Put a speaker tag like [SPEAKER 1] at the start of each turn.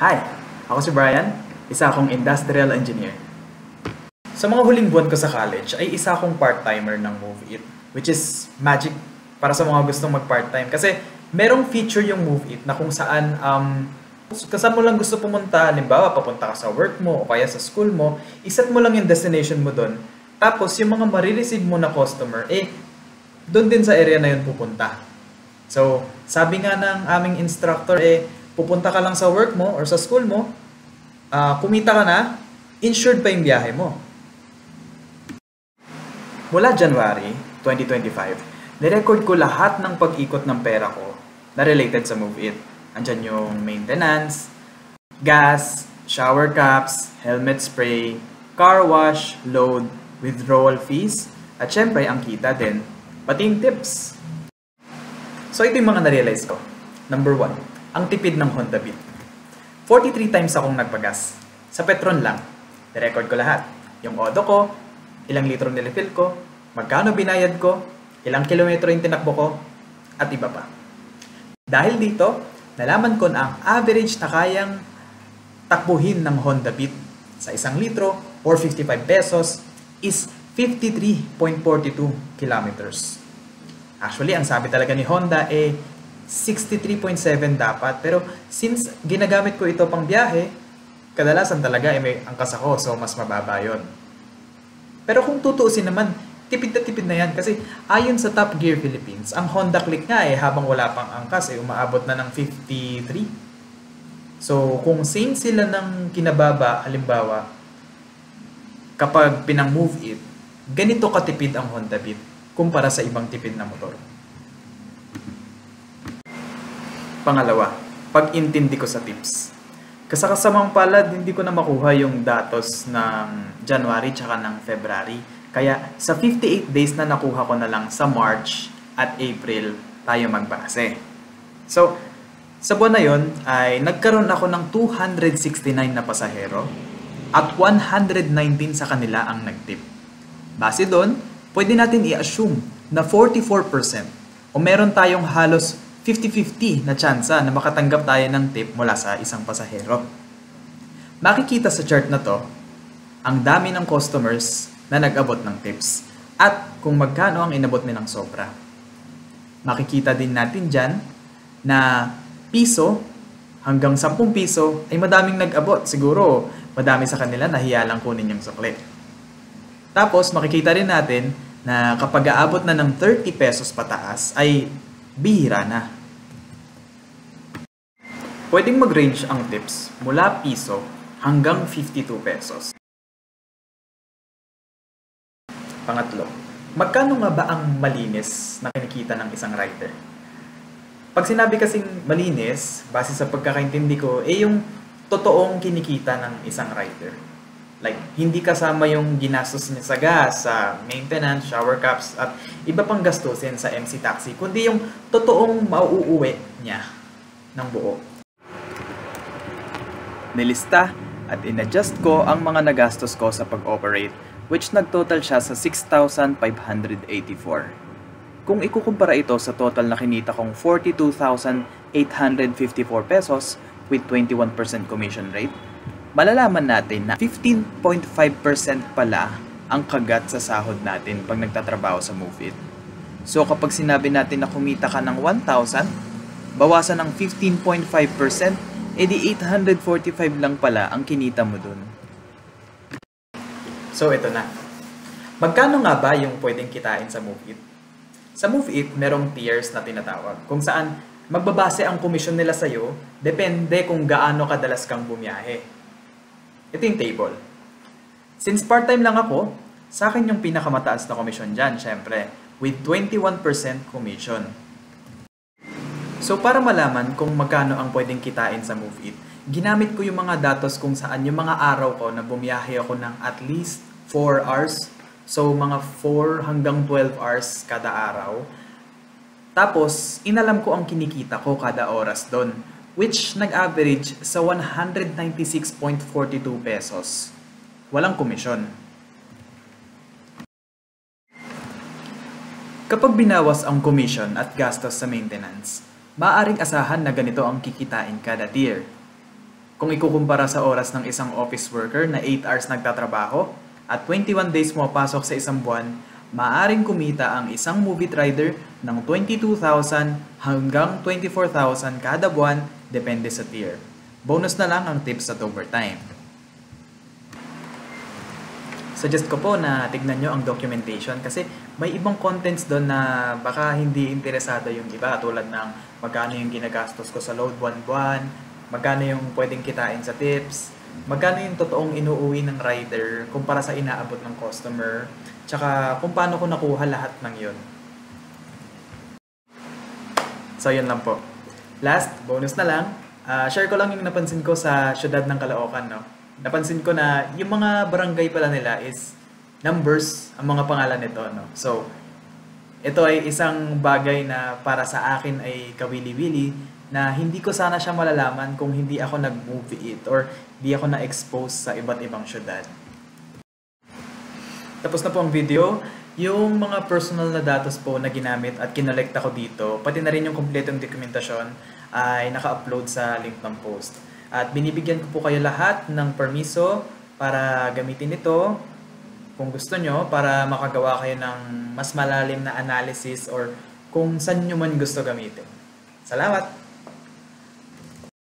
[SPEAKER 1] Hi! Ako si Brian, isa akong industrial engineer. Sa mga huling buwan ko sa college ay isa akong part-timer ng Move It, which is magic para sa mga gustong mag-part-time. Kasi merong feature yung Move It na kung saan mo lang gusto pumunta, halimbawa papunta ka sa work mo o kaya sa school mo, iset mo lang yung destination mo doon. Tapos yung mga marireceive mo na customer, doon din sa area na yun pupunta. So, sabi nga ng aming instructor, pupunta ka lang sa work mo or sa school mo, kumita ka na, insured pa yung biyahe mo. Mula January 2025, nirecord ko lahat ng pag-ikot ng pera ko na related sa Move It. Andyan yung maintenance, gas, shower caps, helmet spray, car wash, load, withdrawal fees, at syempre ang kita din, pati yung tips. So ito yung mga na-realize ko. Number 1, ang tipid ng Honda Beat. 43 times akong nagpagas. Sa Petron lang. Nirecord ko lahat. Yung odo ko, ilang litro nilifil ko, magkano binayad ko, ilang kilometro yung tinakbo ko, at iba pa. Dahil dito, nalaman ko na ang average na kayang takbuhin ng Honda Beat sa 1 litro or 55 pesos is 53.42 kilometers. Actually, ang sabi talaga ni Honda 63.7 dapat. Pero since ginagamit ko ito pang biyahe, kadalasan talaga may angkas ako, so mas mababa yun. Pero kung tutuusin naman, tipid na yan. Kasi ayon sa Top Gear Philippines, ang Honda Click nga habang wala pang angkas, umaabot na ng 53. So kung same sila ng kinababa, halimbawa, kapag pinang-move it, ganito katipid ang Honda Beat kumpara sa ibang tipid na motor. Pangalawa, pag-intindi ko sa tips. Kasakasamang palad, hindi ko na makuha yung datos ng January tsaka ng February. Kaya sa 58 days na nakuha ko na lang sa March at April tayo magbase. So, sa buwan na yun ay nagkaroon ako ng 269 na pasahero at 119 sa kanila ang nagtip. Base doon, pwede natin i-assume na 44% o meron tayong halos 50-50 na tsansa na makatanggap tayo ng tip mula sa isang pasahero. Makikita sa chart na to ang dami ng customers na nag-abot ng tips at kung magkano ang inabot nilang sobra. Makikita din natin dyan na piso hanggang 10 piso ay madaming nag-abot. Siguro madami sa kanila nahiya lang kunin yung sukli. Tapos makikita rin natin na kapag aabot na ng 30 pesos pataas ay bihira na. Pwedeng mag-range ang tips mula piso hanggang 52 pesos. Pangatlo, magkano nga ba ang malinis na kinikita ng isang rider? Pag sinabi kasing malinis, base sa pagkakaintindi ko, yung totoong kinikita ng isang rider. Like, hindi kasama yung ginastos niya sa gas, sa maintenance, shower caps, at iba pang gastusin sa MC Taxi, kundi yung totoong mauuwi niya ng buo. Nilista at inadjust ko ang mga nagastos ko sa pag-operate, which nagtotal siya sa 6,584. Kung ikukumpara ito sa total na kinita kong 42,854 pesos with 21% commission rate, malalaman natin na 15.5% pala ang kagat sa sahod natin pag nagtatrabaho sa Move It. So kapag sinabi natin na kumita ka ng 1,000, bawasan ng 15.5%, edi 845 lang pala ang kinita mo dun. So ito na. Magkano nga ba yung pwedeng kitain sa Move It? Sa Move It, merong tiers na tinatawag kung saan magbabase ang komisyon nila sa'yo, depende kung gaano kadalas kang bumiyahe. Ito yung table. Since part-time lang ako, sa akin yung pinakamataas na komisyon dyan, syempre, with 21% commission. So para malaman kung magkano ang pwedeng kitain sa Move It, ginamit ko yung mga datos kung saan yung mga araw ko na bumiyahe ako ng at least 4 hours. So mga 4 hanggang 12 hours kada araw. Tapos, inalam ko ang kinikita ko kada oras doon, which nag-average sa 196.42 pesos. Walang komisyon. Kapag binawas ang commission at gastos sa maintenance, maaaring asahan na ganito ang kikitain kada tier. Kung ikukumpara sa oras ng isang office worker na 8 hours nagtatrabaho at 21 days pumapasok sa isang buwan, maaaring kumita ang isang movie rider ng 22,000 hanggang 24,000 kada buwan depende sa tier. Bonus na lang ang tips at overtime. Suggest ko po na tignan nyo ang documentation kasi may ibang contents doon na baka hindi interesado yung iba tulad ng magkano yung ginagastos ko sa load buwan-buwan, magkano yung pwedeng kitain sa tips, magkano yung totoong inuuwi ng rider kumpara sa inaabot ng customer, tsaka kung paano ko nakuha lahat ng yun. So yun lang po. Last, bonus na lang, share ko lang yung napansin ko sa syudad ng Caloocan, no? Napansin ko na yung mga barangay pala nila is numbers ang mga pangalan nito, no? So, ito ay isang bagay na para sa akin ay kawili-wili na hindi ko sana siya malalaman kung hindi ako nag-movie it or hindi ako na-expose sa iba't ibang syudad. Tapos na po ang video. Yung mga personal na datos po na ginamit at kinolekta ko dito, pati na rin yung kompletong dokumentasyon ay naka-upload sa link ng post. At binibigyan ko po kayo lahat ng permiso para gamitin ito kung gusto nyo para makagawa kayo ng mas malalim na analysis or kung saan nyo man gusto gamitin. Salamat!